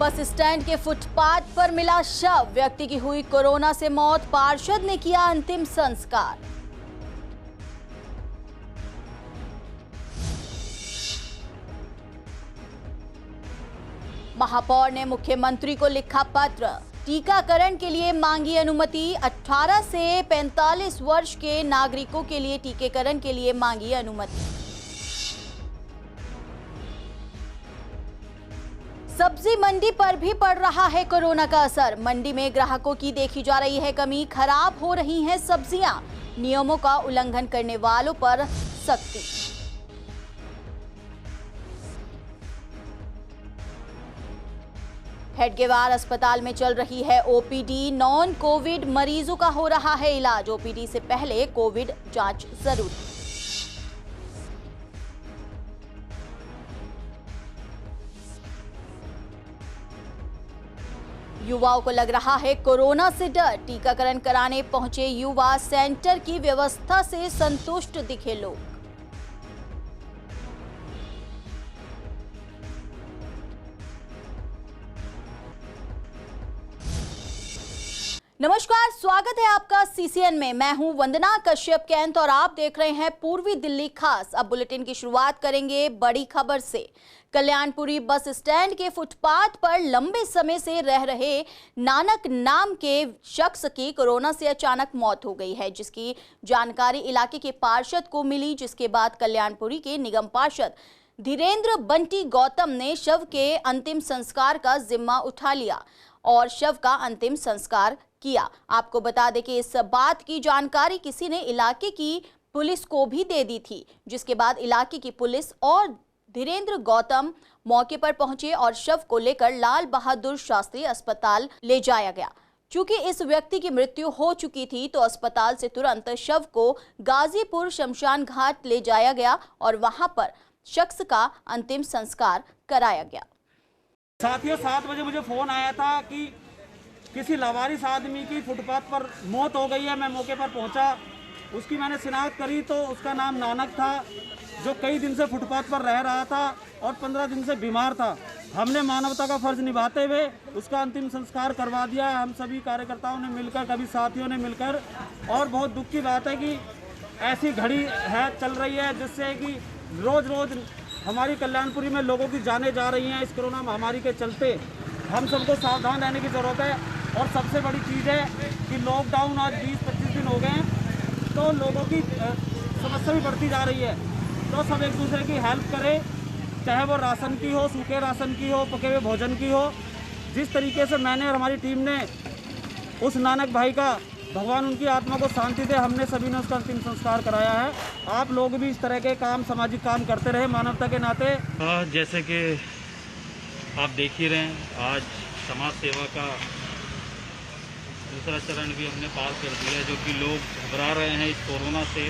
Bus stand के footpath पर मिला शव, व्यक्ति की हुई कोरोना से मौत, पार्षद ने किया अंतिम संस्कार। महापौर ने मुख्यमंत्री को लिखा पत्र, टीकाकरण के लिए मांगी अनुमति। 18 से 45 वर्ष के नागरिकों के लिए टीकाकरण के लिए मांगी अनुमति। सब्जी मंडी पर भी पड़ रहा है कोरोना का असर। मंडी में ग्राहकों की देखी जा रही है कमी, खराब हो रही हैं सब्जियां, नियमों का उल्लंघन करने वालों पर सख्ती। हेडगेवार अस्पताल में चल रही है ओपीडी, नॉन कोविड मरीजों का हो रहा है इलाज। ओपीडी से पहले कोविड जांच जरूरी। युवाओं को लग रहा है कोरोना से डर, टीकाकरण कराने पहुंचे युवा, सेंटर की व्यवस्था से संतुष्ट दिखे लोग। नमस्कार, स्वागत है आपका सीसीएन में। मैं हूं वंदना कश्यप कैंत और आप देख रहे हैं पूर्वी दिल्ली खास। अब बुलेटिन की शुरुआत करेंगे बड़ी खबर से। कल्याणपुरी बस स्टैंड के फुटपाथ पर लंबे समय से रह रहे नानक नाम के शख्स की कोरोना से अचानक मौत हो गई है, जिसकी जानकारी इलाके के पार्षद को मिली, जिसके बाद कल्याणपुरी के निगम पार्षद धीरेन्द्र बंटी गौतम ने शव के अंतिम संस्कार का जिम्मा उठा लिया और शव का अंतिम संस्कार किया। आपको बता दें कि इस बात की जानकारी किसी ने इलाके की पुलिस को भी दे दी थी, जिसके बाद इलाके की पुलिस और धीरेन्द्र गौतम मौके पर पहुंचे और शव को लेकर लाल बहादुर शास्त्री अस्पताल ले जाया गया। चूंकि इस व्यक्ति की मृत्यु हो चुकी थी तो अस्पताल से तुरंत शव को गाजीपुर शमशान घाट ले जाया गया और वहां पर शख्स का अंतिम संस्कार कराया गया। साथियों, 7 बजे मुझे फोन आया था कि किसी लावारिस आदमी की फुटपाथ पर मौत हो गई है। मैं मौके पर पहुंचा, उसकी मैंने शिनाख्त करी तो उसका नाम नानक था, जो कई दिन से फुटपाथ पर रह रहा था और 15 दिन से बीमार था। हमने मानवता का फर्ज निभाते हुए उसका अंतिम संस्कार करवा दिया। हम सभी कार्यकर्ताओं ने मिलकर, कभी साथियों ने मिलकर, और बहुत दुख की बात है कि ऐसी घड़ी है चल रही है जिससे कि रोज़ रोज़ हमारी कल्याणपुरी में लोगों की जानें जा रही हैं। इस कोरोना महामारी के चलते हम सबको सावधान रहने की ज़रूरत है। और सबसे बड़ी चीज़ है कि लॉकडाउन आज 20-25 दिन हो गए हैं, तो लोगों की समस्या भी बढ़ती जा रही है। तो सब एक दूसरे की हेल्प करें, चाहे वो राशन की हो, सूखे राशन की हो, पके हुए भोजन की हो। जिस तरीके से मैंने और हमारी टीम ने उस नानक भाई का, भगवान उनकी आत्मा को शांति दे, हमने सभी ने उसका अंतिम संस्कार कराया है। आप लोग भी इस तरह के काम, सामाजिक काम करते रहे मानवता के नाते। जैसे कि आप देख ही रहे हैं, आज समाज सेवा का दूसरा चरण भी हमने पार कर दिया, जो कि लोग घबरा रहे हैं इस कोरोना से,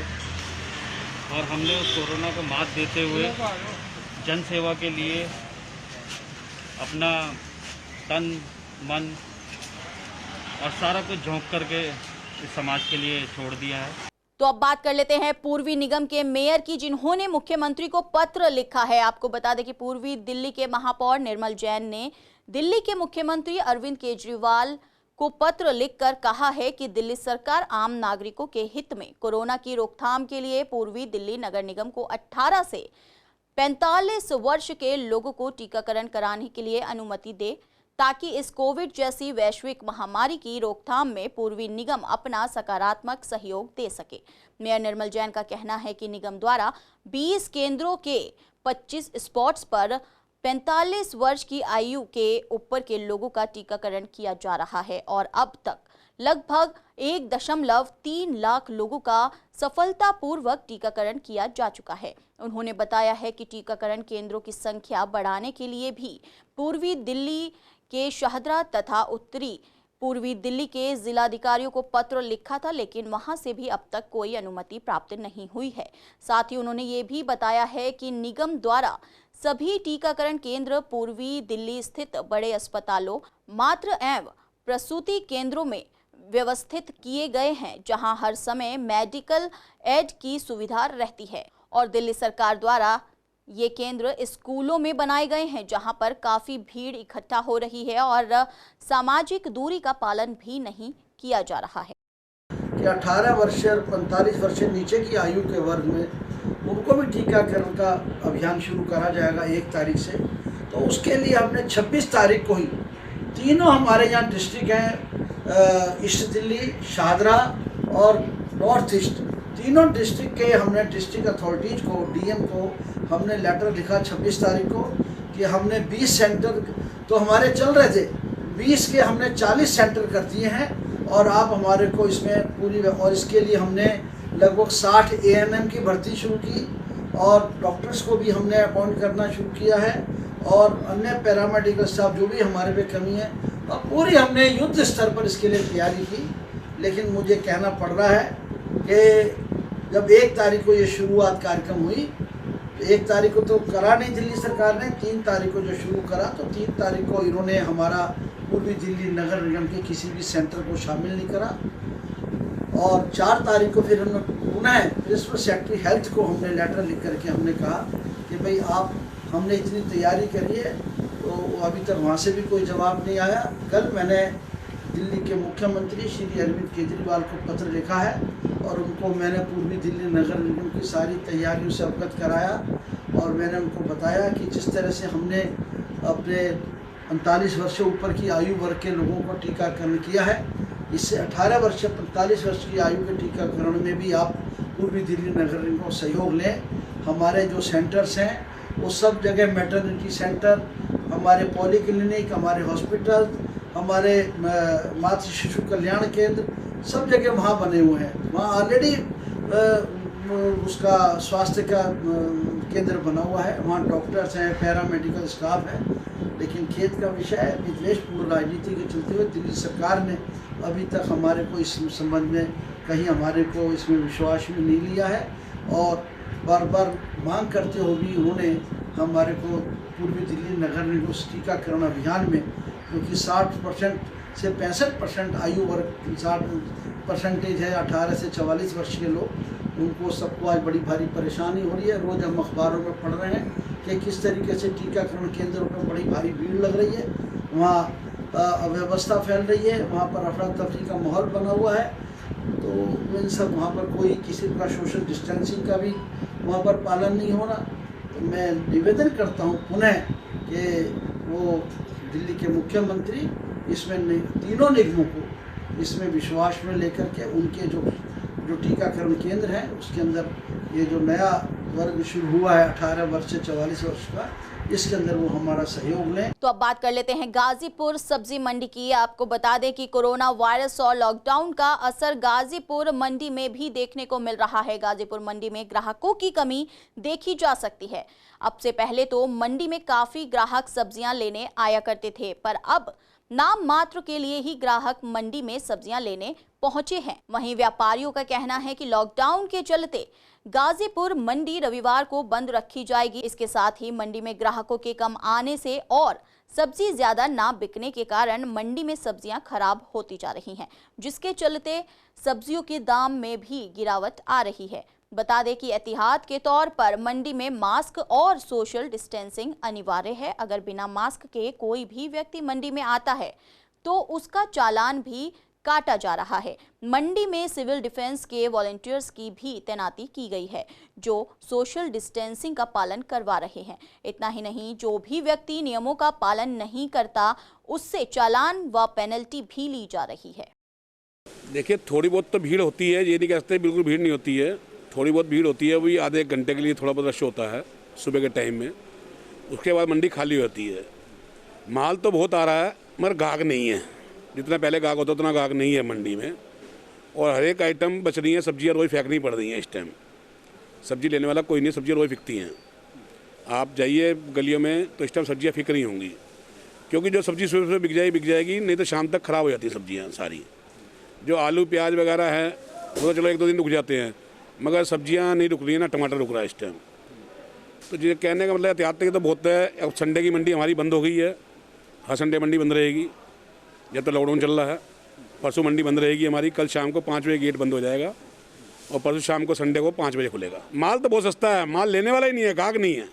और हमने उस कोरोना को मात देते हुए जन सेवा के लिए अपना तन मन और सारा कुछ झोंक करके इस समाज के लिए छोड़ दिया है। तो अब बात कर लेते हैं पूर्वी निगम के मेयर की, जिन्होंने मुख्यमंत्री को पत्र लिखा है। आपको बता दें कि पूर्वी दिल्ली के महापौर निर्मल जैन ने दिल्ली के मुख्यमंत्री अरविंद केजरीवाल को पत्र लिखकर कहा है कि दिल्ली सरकार आम नागरिकों के हित में कोरोना की रोकथाम के लिए पूर्वी दिल्ली नगर निगम को 18 से 45 वर्ष के लोगों को टीकाकरण कराने के लिए अनुमति दे, ताकि इस कोविड जैसी वैश्विक महामारी की रोकथाम में पूर्वी निगम अपना सकारात्मक सहयोग दे सके। मेयर निर्मल जैन का कहना है कि निगम द्वारा 20 केंद्रों के 25 स्पॉट्स पर 45 वर्ष की आयु के ऊपर के लोगों का टीकाकरण किया जा रहा है और अब तक लगभग 1.3 लाख लोगों का सफलतापूर्वक टीकाकरण किया जा चुका है। उन्होंने बताया है कि टीकाकरण केंद्रों की संख्या बढ़ाने के लिए भी पूर्वी दिल्ली के शाहदरा तथा उत्तरी पूर्वी दिल्ली के जिलाधिकारियों को पत्र लिखा था, लेकिन वहां से भी अब तक कोई अनुमति प्राप्त नहीं हुई है। साथ ही उन्होंने ये भी बताया है कि निगम द्वारा सभी टीकाकरण केंद्र पूर्वी दिल्ली स्थित बड़े अस्पतालों, मातृ एवं प्रसूति केंद्रों में व्यवस्थित किए गए हैं, जहां हर समय मेडिकल एड की सुविधा रहती है। और दिल्ली सरकार द्वारा ये केंद्र स्कूलों में बनाए गए हैं जहां पर काफी भीड़ इकट्ठा हो रही है और सामाजिक दूरी का पालन भी नहीं किया जा रहा है। कि 18 वर्ष और 45 वर्ष से नीचे की आयु के वर्ग में उनको भी टीकाकरण का अभियान शुरू करा जाएगा 1 तारीख से। तो उसके लिए हमने 26 तारीख को ही तीनों हमारे यहाँ डिस्ट्रिक्ट हैं, ईस्ट दिल्ली, शाहदरा और नॉर्थ ईस्ट, तीनों डिस्ट्रिक्ट के हमने डिस्ट्रिक्ट अथॉरिटीज़ को, डीएम को हमने लेटर लिखा 26 तारीख को कि हमने 20 सेंटर तो हमारे चल रहे थे, 20 के हमने 40 सेंटर कर दिए हैं और आप हमारे को इसमें पूरी, और इसके लिए हमने लगभग 60 ANM की भर्ती शुरू की और डॉक्टर्स को भी हमने अपॉइंट करना शुरू किया है और अन्य पैरामेडिकल स्टाफ जो भी हमारे पे कमी है, और पूरी हमने युद्ध स्तर पर इसके लिए तैयारी की। लेकिन मुझे कहना पड़ रहा है कि जब 1 तारीख को ये शुरुआत कार्यक्रम हुई, तो 1 तारीख को तो करा नहीं दिल्ली सरकार ने, 3 तारीख को जो शुरू करा तो 3 तारीख को इन्होंने हमारा पूर्वी दिल्ली नगर निगम के किसी भी सेंटर को शामिल नहीं करा और 4 तारीख को फिर हमने पुनः प्रिंसिपल सेक्रेटरी हेल्थ को हमने लेटर लिख करके हमने कहा कि भाई आप, हमने इतनी तैयारी करी है, तो अभी तक वहाँ से भी कोई जवाब नहीं आया। कल मैंने दिल्ली के मुख्यमंत्री श्री अरविंद केजरीवाल को पत्र लिखा है और उनको मैंने पूर्वी दिल्ली नगर निगम की सारी तैयारियों से अवगत कराया और मैंने उनको बताया कि जिस तरह से हमने अपने 45 वर्ष से ऊपर की आयु वर्ग के लोगों को टीकाकरण किया है, इससे 18 वर्ष से 45 वर्ष की आयु के टीकाकरण में भी आप पूर्वी दिल्ली नगर निगम को सहयोग लें। हमारे जो सेंटर्स हैं वो सब जगह मैटरनिटी सेंटर, हमारे पॉलीक्लिनिक, हमारे हॉस्पिटल, हमारे मातृ शिशु कल्याण केंद्र, सब जगह वहाँ बने हुए हैं। वहाँ ऑलरेडी उसका स्वास्थ्य का केंद्र बना हुआ है, वहाँ डॉक्टर्स हैं, पैरामेडिकल स्टाफ है। लेकिन खेद का विषय है, विद्वेषपूर्ण राजनीति के चलते हुए दिल्ली सरकार ने अभी तक हमारे को इस संबंध में कहीं हमारे को इसमें विश्वास भी नहीं लिया है और बार बार मांग करते हुए भी उन्होंने हमारे को पूर्वी दिल्ली नगर निगम टीकाकरण अभियान में, क्योंकि 60% से 65% आयु वर्ग 60% है 18 से 44 वर्ष के लोग, उनको सबको आज बड़ी भारी परेशानी हो रही है। रोज़ हम अखबारों में पढ़ रहे हैं कि किस तरीके से टीकाकरण केंद्रों पर बड़ी भारी भीड़ लग रही है, वहाँ अव्यवस्था फैल रही है, वहाँ पर अफरा तफरी का माहौल बना हुआ है। तो इन सब वहाँ पर कोई किसी का सोशल डिस्टेंसिंग का भी वहाँ पर पालन नहीं हो रहा। तो मैं निवेदन करता हूँ पुनः कि वो दिल्ली के मुख्यमंत्री इसमें तीनों निगमों को इसमें विश्वास में लेकर के उनके जो टीकाकरण केंद्र हैं उसके अंदर ये जो नया वर्ग शुरू हुआ है 18 वर्ष से 44 वर्ष का, इसके अंदर वो हमारा सहयोग लें। तो अब बात कर लेते हैं गाजीपुर सब्जी मंडी की। आपको बता दें कि कोरोना वायरस और लॉकडाउन का असर गाजीपुर मंडी में भी देखने को मिल रहा है। गाजीपुर मंडी में ग्राहकों की कमी देखी जा सकती है। अब से पहले तो मंडी में काफी ग्राहक सब्जियां लेने आया करते थे, पर अब नाम मात्र के लिए ही ग्राहक मंडी में सब्जियां लेने पहुंचे हैं। वहीं व्यापारियों का कहना है कि लॉकडाउन के चलते गाजीपुर मंडी रविवार को बंद रखी जाएगी। इसके साथ ही मंडी में ग्राहकों के कम आने से और सब्जी ज्यादा ना बिकने के कारण मंडी में सब्जियां खराब होती जा रही हैं, जिसके चलते सब्जियों के दाम में भी गिरावट आ रही है। बता दें कि एहतियात के तौर पर मंडी में मास्क और सोशल डिस्टेंसिंग अनिवार्य है। अगर बिना मास्क के कोई भी व्यक्ति मंडी में आता है तो उसका चालान भी काटा जा रहा है। मंडी में सिविल डिफेंस के वॉलंटियर्स की भी तैनाती की गई है, जो सोशल डिस्टेंसिंग का पालन करवा रहे हैं। इतना ही नहीं, जो भी व्यक्ति नियमों का पालन नहीं करता उससे चालान व पेनल्टी भी ली जा रही है। देखिए, थोड़ी बहुत तो भीड़ होती है, ये नहीं कह सकते बिल्कुल भीड़ नहीं होती है। थोड़ी बहुत भीड़ होती है, वही आधे एक घंटे के लिए थोड़ा बहुत रश होता है सुबह के टाइम में। उसके बाद मंडी खाली होती है। माल तो बहुत आ रहा है मगर गाहक नहीं है। जितना पहले गाहक होता उतना गाहक नहीं है मंडी में, और हर एक आइटम बच रही है। सब्जियाँ रोज फेंकनी पड़ रही हैं इस टाइम। सब्जी लेने वाला कोई नहीं, सब्जियाँ रोज बिकती हैं। आप जाइए गलियों में तो इस टाइम सब्जियाँ बिक रही होंगी, क्योंकि जो सब्जी सुबह सुबह बिक जाएगी, नहीं तो शाम तक ख़राब हो जाती है सब्जियाँ सारी। जो आलू प्याज वगैरह है वो तो चलो 1-2 दिन रुक जाते हैं, मगर सब्जियां नहीं रुक रही है, ना टमाटर रुक रहा है इस टाइम। तो ये कहने का मतलब एहतियात तो बहुत है। अब संडे की मंडी हमारी बंद हो गई है, हर संडे मंडी बंद रहेगी जब तक लॉकडाउन चल रहा है। परसों मंडी बंद रहेगी हमारी। कल शाम को 5 बजे गेट बंद हो जाएगा और परसों शाम को संडे को 5 बजे खुलेगा। माल तो बहुत सस्ता है, माल लेने वाला ही नहीं है, गाहक नहीं है।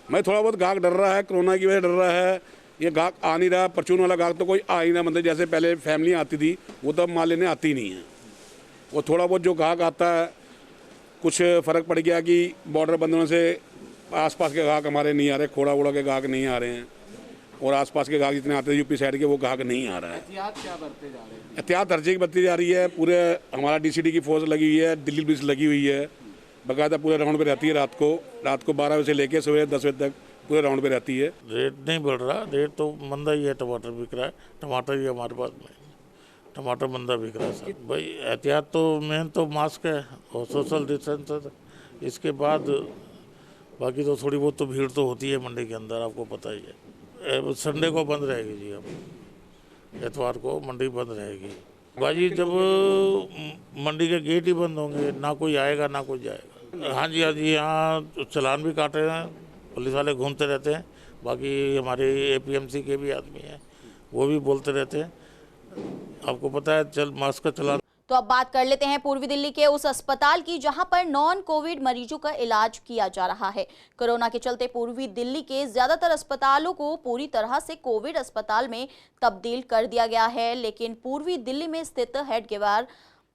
मैं थोड़ा बहुत गाहक डर रहा है, कोरोना की वजह से डर रहा है। ये गाहक आ नहीं रहा, परचून वाला गाहक तो कोई आ ही ना, मतलब जैसे पहले फैमिली आती थी वो तो अब माल लेने आती नहीं है। वो थोड़ा बहुत जो गाहक आता है, कुछ फ़र्क पड़ गया कि बॉर्डर बंद होने से आसपास के गाहक हमारे नहीं आ रहे, खोड़ा वोड़ा के गाहक नहीं आ रहे हैं, और आसपास के गाहक जितने आते हैं यूपी साइड के वो गाहक नहीं आ रहा है। एहतियात क्या बरते जा रहे हैं? एहतियात हर जगह बरती जा रही है। पूरे हमारा DCD की फोर्स लगी हुई है, दिल्ली पुलिस लगी हुई है, बाकायदा पूरे राउंड पे रहती है। रात को 12 बजे से लेके सुबह 10 बजे तक पूरे राउंड पे रहती है। रेट नहीं बढ़ रहा, रेट तो मंदा ही है। टमाटर बिक रहा है, टमाटर ही हमारे पास में, टमाटर मंदा बिक रहा है सर। भाई एहतियात तो मेन तो मास्क है और सोशल डिस्टेंस है। इसके बाद बाकी तो थोड़ी बहुत तो भीड़ तो होती है मंडी के अंदर, आपको पता ही है। संडे को बंद रहेगी जी, अब एतवार को मंडी बंद रहेगी। भाजी जब मंडी के गेट ही बंद होंगे, ना कोई आएगा ना कोई जाएगा। हाँ जी, यहाँ चालान भी काट रहे हैं, पुलिस वाले घूमते रहते हैं। बाकी हमारे APMC के भी आदमी हैं, वो भी बोलते रहते हैं, आपको पता है चल मास्क का चालान। तो अब बात कर लेते हैं पूर्वी दिल्ली के उस अस्पताल की जहां पर नॉन कोविड मरीजों का इलाज किया जा रहा है। कोरोना के चलते पूर्वी दिल्ली के ज्यादातर अस्पतालों को पूरी तरह से कोविड अस्पताल में तब्दील कर दिया गया है, लेकिन पूर्वी दिल्ली में स्थित हेडगेवार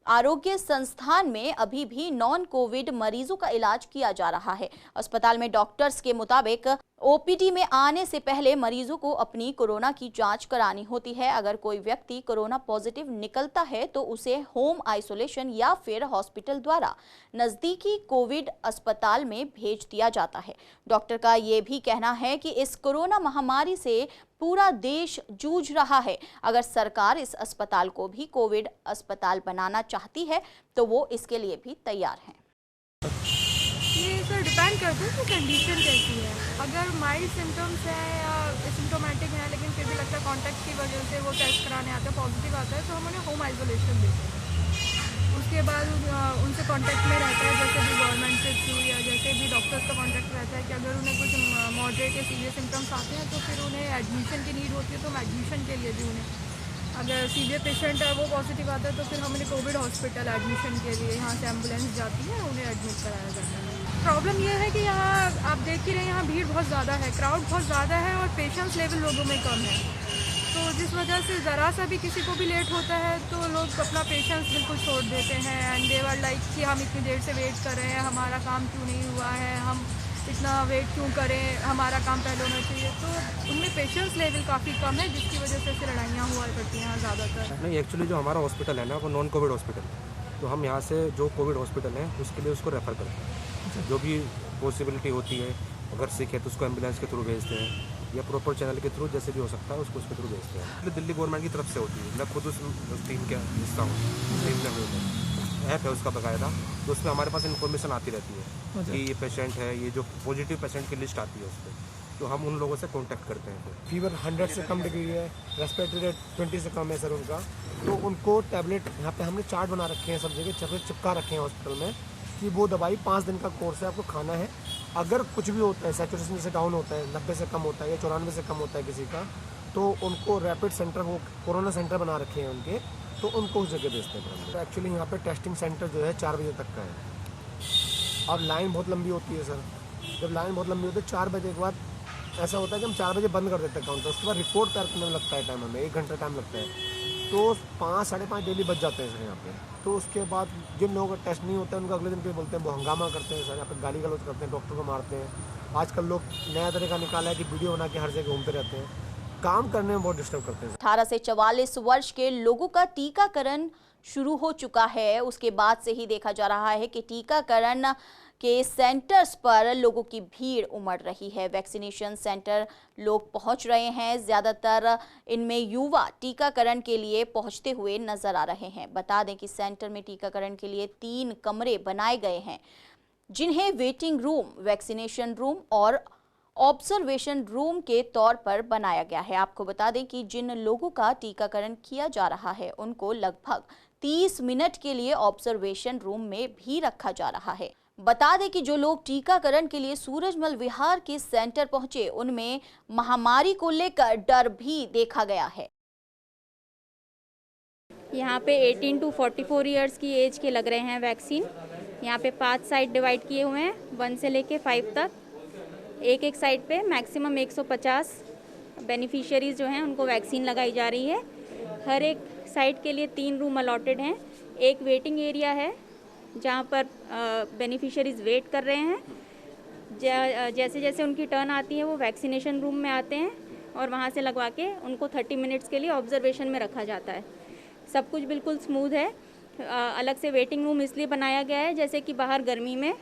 आरोग्य संस्थान में अभी भी नॉन कोविड मरीजों का इलाज किया जा रहा है। अस्पताल में डॉक्टर्स के मुताबिक OPD में आने से पहले मरीजों को अपनी कोरोना की जांच करानी होती है। अगर कोई व्यक्ति कोरोना पॉजिटिव निकलता है तो उसे होम आइसोलेशन या फिर हॉस्पिटल द्वारा नजदीकी कोविड अस्पताल में भेज दिया जाता है। डॉक्टर का ये भी कहना है कि इस कोरोना महामारी से पूरा देश जूझ रहा है। अगर सरकार इस अस्पताल को भी कोविड अस्पताल बनाना चाहती है तो वो इसके लिए भी तैयार है। ये सर डिपेंड करता है कि कंडीशन कैसी है। अगर माइल्ड सिम्टम्स हैं या सिम्टोमेटिक हैं लेकिन फिर भी लगता है कॉन्टैक्ट की वजह से वो टेस्ट कराने आते हैं, पॉजिटिव आता है, तो हम उन्हें होम आइसोलेशन देते हैं। उसके बाद उनसे कॉन्टैक्ट में रहता है, जैसे भी गवर्नमेंट के थ्रू या जैसे भी डॉक्टर्स का कॉन्टैक्ट रहता है कि अगर उन्हें कुछ मॉडरेट या सीवियर सिम्टम्स आते हैं तो फिर उन्हें एडमिशन की नीड होती है, तो हम एडमिशन के लिए भी उन्हें, अगर सीवियर पेशेंट है वो पॉजिटिव आता है तो फिर हम उन्हें कोविड हॉस्पिटल एडमिशन के लिए यहाँ से एम्बुलेंस जाती है, उन्हें एडमिट कराया जाता है। प्रॉब्लम ये है कि यहाँ आप देख ही रहे हैं, यहाँ भीड़ बहुत ज़्यादा है, क्राउड बहुत ज़्यादा है और पेशेंस लेवल लोगों में कम है। तो जिस वजह से ज़रा सा भी किसी को भी लेट होता है तो लोग अपना पेशेंस बिल्कुल छोड़ देते हैं एंड दे आर लाइक कि हम इतनी देर से वेट कर रहे हैं, हमारा काम क्यों नहीं हुआ है, हम इतना वेट क्यों करें, हमारा काम पहले होना चाहिए। तो उनमें पेशेंस लेवल काफ़ी कम है, जिसकी वजह से ऐसी लड़ाइयाँ हुआ करती हैं यहाँ ज़्यादातर। नहीं, एक्चुअली जो हमारा हॉस्पिटल है ना वो नॉन कोविड हॉस्पिटल है, तो हम यहाँ से जो कोविड हॉस्पिटल है उसके लिए उसको रेफ़र करते हैं। जो भी पॉसिबिलिटी होती है, अगर सिक है तो उसको एम्बुलेंस के थ्रू भेजते हैं या प्रॉपर चैनल के थ्रू, जैसे भी हो सकता है उसको उसके थ्रू भेजते हैं। दिल्ली गवर्नमेंट की तरफ से होती है, मैं खुद उस टीम का हिस्सा हूँ। टीम में हूँ, ऐप है उसका बकायदा, तो उसमें हमारे पास इन्फॉर्मेशन आती रहती है कि ये पेशेंट है, ये जो पॉजिटिव पेशेंट की लिस्ट आती है उस पर, तो हम उन लोगों से कांटेक्ट करते हैं। फीवर 100 से कम डिग्री है, रेस्पिरेटरी रेट 20 से कम है सर उनका, तो उनको टैबलेट यहाँ पे हमने चार्ट बना रखे हैं, सब जगह टैबलेट चिपका रखे हैं हॉस्पिटल में कि वो दवाई 5 दिन का कोर्स है, आपको खाना है। अगर कुछ भी होता है, सैचुरेशन से डाउन होता है, 90 से कम होता है या 94 से कम होता है किसी का, तो उनको रैपिड सेंटर, वो कोरोना सेंटर बना रखे हैं उनके, तो उनको उस जगह भेजते हैं। तो एक्चुअली यहाँ पे टेस्टिंग सेंटर जो है 4 बजे तक का है और लाइन बहुत लंबी होती है सर। जब लाइन बहुत लंबी होती है 4 बजे के बाद ऐसा होता है कि हम 4 बजे बंद कर देते हैं काउंटर, उसके बाद रिपोर्ट तैयार करने में लगता है टाइम, हमें 1 घंटा टाइम लगता है, तो 5 साढ़े 5 डेली बच जाते हैं सर यहाँ पे। तो उसके बाद जिन लोगों का टेस्ट नहीं होता है उनको अगले दिन पे बोलते हैं, वो हंगामा करते हैं सर, यहाँ पे गाली गलौज करते हैं, डॉक्टर को मारते हैं। आजकल लोग नया तरीका निकाला है कि वीडियो बना के हर जगह घूमते रहते हैं, काम करने में बहुत डिस्टर्ब करते हैं। 18 से 44 वर्ष के लोगों का टीकाकरण शुरू हो चुका है। उसके बाद से ही देखा जा रहा है कि टीकाकरण के सेंटर्स पर लोगों की भीड़ उमड़ रही है। वैक्सीनेशन सेंटर लोग पहुंच रहे हैं, ज़्यादातर इनमें युवा टीकाकरण के लिए पहुंचते हुए नजर आ रहे हैं। बता दें कि सेंटर में टीकाकरण के लिए 3 कमरे बनाए गए हैं, जिन्हें वेटिंग रूम, वैक्सीनेशन रूम और ऑब्जर्वेशन रूम के तौर पर बनाया गया है। आपको बता दें कि जिन लोगों का टीकाकरण किया जा रहा है उनको लगभग 30 मिनट के लिए ऑब्जर्वेशन रूम में भी रखा जा रहा है। बता दें कि जो लोग टीकाकरण के लिए सूरजमल विहार के सेंटर पहुंचे उनमें महामारी को लेकर डर भी देखा गया है। यहाँ पे 18 to 44 ईयर्स की एज के लग रहे हैं वैक्सीन। यहाँ पे 5 साइड डिवाइड किए हुए हैं, 1 से लेके 5 तक। एक साइड पे मैक्सिमम 150 बेनिफिशियरीज जो हैं उनको वैक्सीन लगाई जा रही है। हर एक साइड के लिए 3 रूम अलॉटेड हैं। एक वेटिंग एरिया है जहाँ पर बेनिफिशियरीज वेट कर रहे हैं। जैसे जैसे उनकी टर्न आती है वो वैक्सीनेशन रूम में आते हैं और वहाँ से लगवा के उनको 30 मिनट्स के लिए ऑब्जर्वेशन में रखा जाता है। सब कुछ बिल्कुल स्मूथ है। अलग से वेटिंग रूम इसलिए बनाया गया है जैसे कि बाहर गर्मी में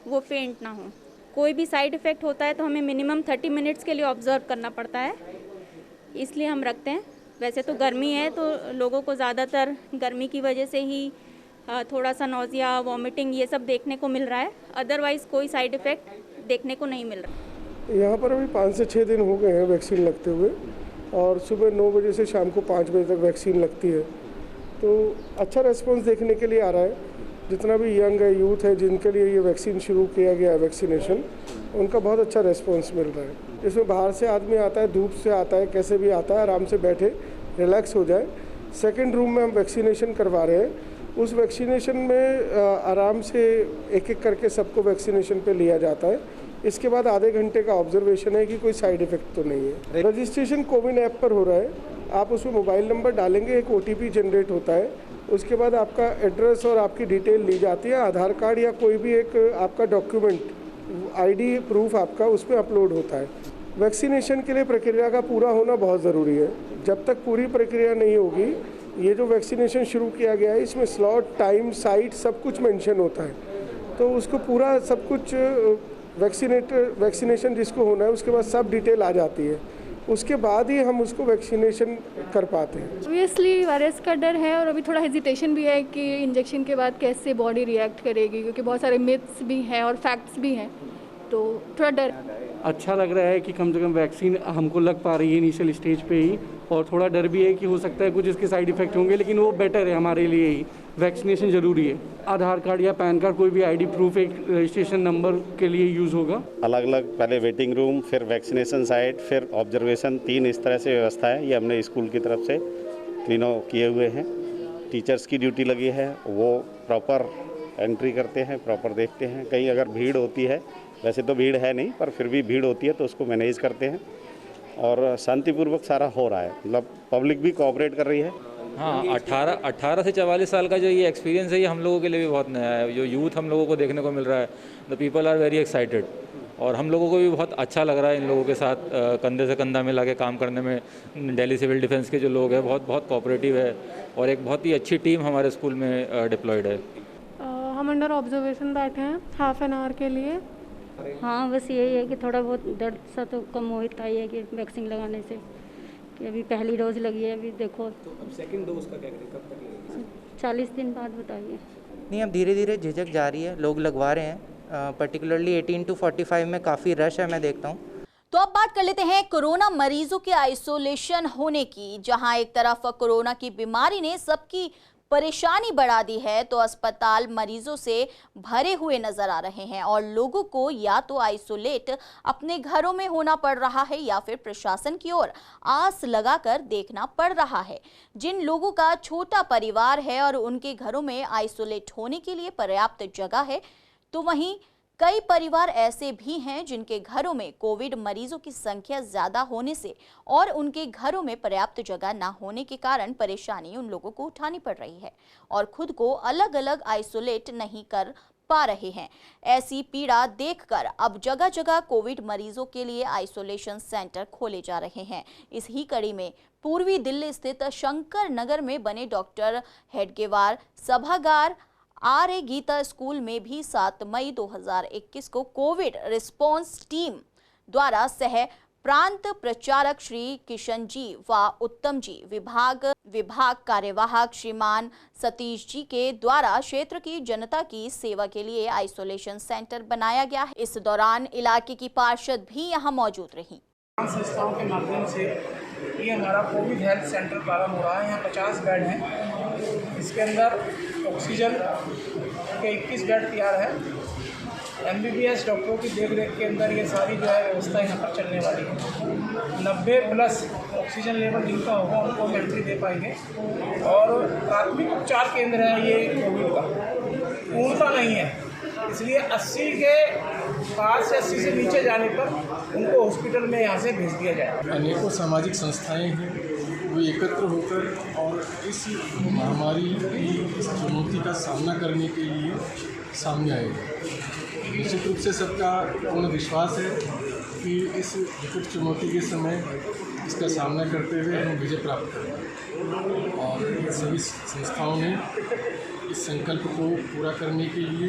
वो फेंट ना हो। कोई भी साइड इफ़ेक्ट होता है तो हमें मिनिमम 30 मिनट्स के लिए ऑब्जर्व करना पड़ता है, इसलिए हम रखते हैं। वैसे तो गर्मी है तो लोगों को ज़्यादातर गर्मी की वजह से ही थोड़ा सा नौजिया, वॉमिटिंग ये सब देखने को मिल रहा है। अदरवाइज़ कोई साइड इफ़ेक्ट देखने को नहीं मिल रहा। यहाँ पर अभी 5 से 6 दिन हो गए हैं वैक्सीन लगते हुए, और सुबह 9 बजे से शाम को 5 बजे तक वैक्सीन लगती है। तो अच्छा रेस्पॉन्स देखने के लिए आ रहा है। जितना भी यंग है, यूथ है, जिनके लिए ये वैक्सीन शुरू किया गया है वैक्सीनेशन, उनका बहुत अच्छा रेस्पॉन्स मिल रहा है। इसमें बाहर से आदमी आता है, धूप से आता है, कैसे भी आता है, आराम से बैठे रिलैक्स हो जाए। सेकेंड रूम में हम वैक्सीनेशन करवा रहे हैं। उस वैक्सीनेशन में आराम से एक एक करके सबको वैक्सीनेशन पे लिया जाता है। इसके बाद आधे घंटे का ऑब्जर्वेशन है कि कोई साइड इफ़ेक्ट तो नहीं है। रजिस्ट्रेशन कोविन ऐप पर हो रहा है। आप उसमें मोबाइल नंबर डालेंगे, एक OTP जनरेट होता है। उसके बाद आपका एड्रेस और आपकी डिटेल ली जाती है। आधार कार्ड या कोई भी एक आपका डॉक्यूमेंट, ID प्रूफ आपका उसमें अपलोड होता है। वैक्सीनेशन के लिए प्रक्रिया का पूरा होना बहुत ज़रूरी है। जब तक पूरी प्रक्रिया नहीं होगी, ये जो वैक्सीनेशन शुरू किया गया है इसमें स्लॉट, टाइम, साइट सब कुछ मेंशन होता है। तो उसको पूरा सब कुछ वैक्सीनेशन जिसको होना है उसके बाद सब डिटेल आ जाती है। उसके बाद ही हम उसको वैक्सीनेशन कर पाते हैं। ऑब्वियसली वायरस का डर है और अभी थोड़ा हेजिटेशन भी है कि इंजेक्शन के बाद कैसे बॉडी रिएक्ट करेगी, क्योंकि बहुत सारे मिथ्स भी हैं और फैक्ट्स भी हैं, तो थोड़ा डर। अच्छा लग रहा है कि कम से कम वैक्सीन हमको लग पा रही है इनिशियल स्टेज पे ही, और थोड़ा डर भी है कि हो सकता है कुछ इसके साइड इफ़ेक्ट होंगे, लेकिन वो बेटर है हमारे लिए ही। वैक्सीनेशन ज़रूरी है। आधार कार्ड या पैन कार्ड, कोई भी ID प्रूफ एक रजिस्ट्रेशन नंबर के लिए यूज़ होगा। अलग अलग पहले वेटिंग रूम, फिर वैक्सीनेशन साइट, फिर ऑब्जर्वेशन, 3 इस तरह से व्यवस्था है। ये हमने स्कूल की तरफ से तीनों किए हुए हैं। टीचर्स की ड्यूटी लगी है, वो प्रॉपर एंट्री करते हैं, प्रॉपर देखते हैं। कहीं अगर भीड़ होती है, वैसे तो भीड़ है नहीं, पर फिर भी भीड़ होती है तो उसको मैनेज करते हैं और शांतिपूर्वक सारा हो रहा है। मतलब पब्लिक भी कोऑपरेट कर रही है। हाँ, 18 से 44 साल का जो ये एक्सपीरियंस है ये हम लोगों के लिए भी बहुत नया है। जो यूथ हम लोगों को देखने को मिल रहा है, the people are very excited, और हम लोगों को भी बहुत अच्छा लग रहा है इन लोगों के साथ कंधे से कंधा मिला के काम करने में। दिल्ली सिविल डिफेंस के जो लोग हैं बहुत कोऑपरेटिव है, और एक बहुत ही अच्छी टीम हमारे स्कूल में डिप्लॉयड है। हम अंडर ऑब्जर्वेशन बैठे हैं ½ एन आवर के लिए। हाँ, बस यही है कि थोड़ा बहुत दर्द सा तो कम होता ही है कि वैक्सीन लगाने से, कि अभी पहली डोज लगी है। अभी देखो तो अब सेकंड डोज का क्या करें, कब तक लगेगी? 40 दिन बाद बताइए। नहीं, अब धीरे धीरे झिझक जा रही है, लोग लगवा रहे हैं। पर्टिकुलरली 18 to 45 में काफ़ी रश है, मैं देखता हूँ। तो अब बात कर लेते हैं कोरोना मरीजों के आइसोलेशन होने की। जहां एक तरफ कोरोना की बीमारी ने सबकी परेशानी बढ़ा दी है, तो अस्पताल मरीजों से भरे हुए नजर आ रहे हैं और लोगों को या तो आइसोलेट अपने घरों में होना पड़ रहा है या फिर प्रशासन की ओर आस लगाकर देखना पड़ रहा है। जिन लोगों का छोटा परिवार है और उनके घरों में आइसोलेट होने के लिए पर्याप्त जगह है, तो वहीं कई परिवार ऐसे भी हैं जिनके घरों में कोविड मरीजों की संख्या ज्यादा होने से और उनके घरों में पर्याप्त जगह न होने के कारण परेशानी उन लोगों को उठानी पड़ रही है और खुद को अलग अलग आइसोलेट नहीं कर पा रहे हैं। ऐसी पीड़ा देखकर अब जगह जगह कोविड मरीजों के लिए आइसोलेशन सेंटर खोले जा रहे हैं। इस ही कड़ी में पूर्वी दिल्ली स्थित शंकर नगर में बने डॉक्टर हेडगेवार सभागार RA गीता स्कूल में भी 7 मई 2021 को कोविड रिस्पांस टीम द्वारा सह प्रांत प्रचारक श्री किशन जी व उत्तम जी, विभाग कार्यवाहक श्रीमान सतीश जी के द्वारा क्षेत्र की जनता की सेवा के लिए आइसोलेशन सेंटर बनाया गया है। इस दौरान इलाके की पार्षद भी यहां मौजूद रहीं। संस्थाओं के माध्यम से ये हमारा कोविड हेल्थ सेंटर प्रारंभ हो रहा है। यहाँ 50 बेड हैं। इसके अंदर ऑक्सीजन के 21 बेड तैयार है। MBBS डॉक्टरों की देखरेख के अंदर ये सारी जो है व्यवस्था यहाँ पर चलने वाली है। 90+ ऑक्सीजन लेवल जिनका होगा उनको हम एंट्री दे पाएंगे। और प्राथमिक उपचार केंद्र है ये कोविड का, पूर्णता नहीं है, इसलिए 80 के 60 से 80 से नीचे जाने पर उनको हॉस्पिटल में यहाँ से भेज दिया जाए। अनेकों सामाजिक संस्थाएं हैं, वो एकत्र होकर और इस महामारी की इस चुनौती का सामना करने के लिए सामने आएगा। निश्चित रूप से सबका पूर्ण विश्वास है कि इस विकट चुनौती के समय इसका सामना करते हुए हम विजय प्राप्त करेंगे और सभी संस्थाओं ने इस संकल्प को पूरा करने के लिए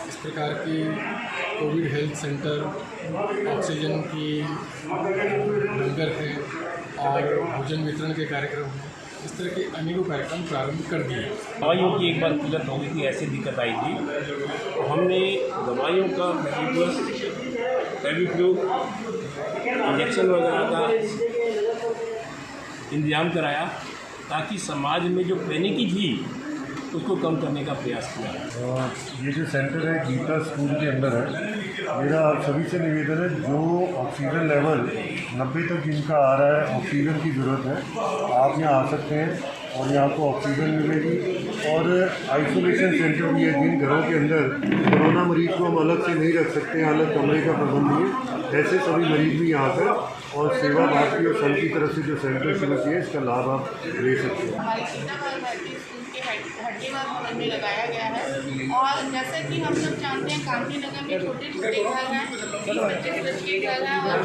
इस प्रकार के कोविड हेल्थ सेंटर, ऑक्सीजन की लंगर है और भोजन वितरण के कार्यक्रम हैं, इस तरह के अनेकों कार्यक्रम प्रारंभ कर दिए। दवाइयों की एक बार किल्लत हो गई थी, ऐसी दिक्कत आई थी, तो हमने दवाइयों का फेविक्विक इंजेक्शन वगैरह का इंतजाम कराया ताकि समाज में जो पैनिकी थी उसको कम करने का प्रयास किया। ये जो सेंटर है गीता स्कूल के अंदर है, मेरा आप सभी से निवेदन है, जो ऑक्सीजन लेवल 90 तक जिनका आ रहा है, ऑक्सीजन की ज़रूरत है, आप यहाँ आ सकते हैं और यहाँ आपको ऑक्सीजन मिलेगी। और आइसोलेशन सेंटर भी है, जिन घरों के अंदर कोरोना मरीज को हम अलग से नहीं रख सकते हैं, अलग कमरे का प्रबंध है, ऐसे सभी मरीज भी यहाँ पर और सेवा भारती और संघ की तरफ से जो सेंटर शुरू किए इसका लाभ आप ले सकते हैं। हड्डीवार भवन में लगाया गया है और जैसे कि हम सब जानते हैं कांटी नगर में छोटे छोटे घर हैं, 20-25 गज के घर हैं और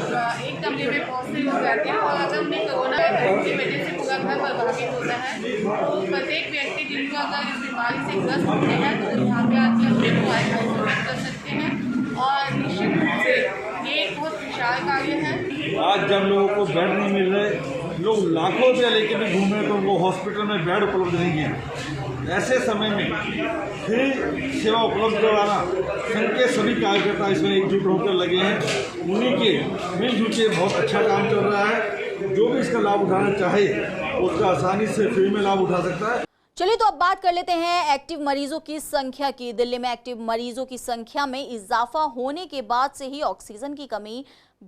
एक कमरे में बहुत से लोग रहते हैं और अगर उन्हें कोरोना वायरस की वजह से पूरा घर प्रभावित होता है तो प्रत्येक व्यक्ति जिनको अगर इस बीमारी से ग्रस्त होते हैं तो यहाँ पे आके अपने को आइसोलेट कर सकते हैं और निश्चित रूप से ये एक बहुत विशाल कार्य है। आज जब लोगों को बेड नहीं मिल रहे, लोग लाखों रुपया लेके भी घूमे तो उनको हॉस्पिटल में बेड उपलब्ध नहीं है, ऐसे समय में फिर सेवा उपलब्ध करवाना, संघ के सभी कार्यकर्ता इसमें एकजुट होकर लगे हैं, उन्हीं के मिलजुल के बहुत अच्छा काम चल रहा है। जो भी इसका लाभ उठाना चाहे उसका आसानी से फ्री में लाभ उठा सकता है। चलिए तो अब बात कर लेते हैं एक्टिव मरीजों की संख्या की। दिल्ली में एक्टिव मरीजों की संख्या में इजाफा होने के बाद से ही ऑक्सीजन की कमी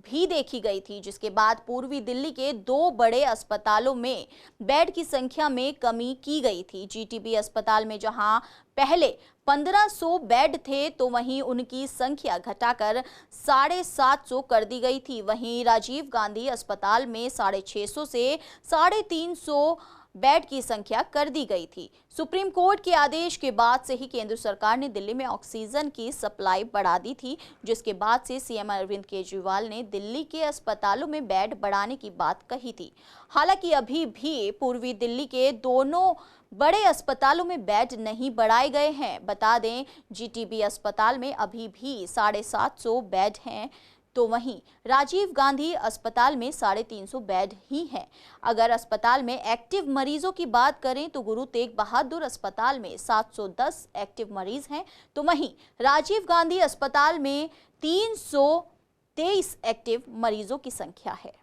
भी देखी गई थी, जिसके बाद पूर्वी दिल्ली के 2 बड़े अस्पतालों में बेड की संख्या में कमी की गई थी। जीटीबी अस्पताल में जहां पहले 1500 बेड थे तो वहीं उनकी संख्या घटाकर 750 कर दी गई थी। वहीं राजीव गांधी अस्पताल में 650 से 350 बेड की संख्या कर दी गई थी। सुप्रीम कोर्ट के आदेश के बाद से ही केंद्र सरकार ने दिल्ली में ऑक्सीजन की सप्लाई बढ़ा दी थी, जिसके बाद से सीएम अरविंद केजरीवाल ने दिल्ली के अस्पतालों में बेड बढ़ाने की बात कही थी। हालांकि अभी भी पूर्वी दिल्ली के दोनों बड़े अस्पतालों में बेड नहीं बढ़ाए गए हैं। बता दें, जीटीबी अस्पताल में अभी भी 750 बेड हैं, तो वहीं राजीव गांधी अस्पताल में 350 बेड ही हैं। अगर अस्पताल में एक्टिव मरीजों की बात करें तो गुरु तेग बहादुर अस्पताल में 710 एक्टिव मरीज हैं, तो वहीं राजीव गांधी अस्पताल में 323 एक्टिव मरीजों की संख्या है।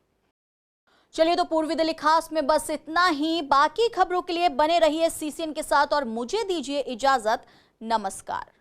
चलिए तो पूर्वी दिल्ली खास में बस इतना ही। बाकी खबरों के लिए बने रहिए सीसीएन के साथ और मुझे दीजिए इजाजत। नमस्कार।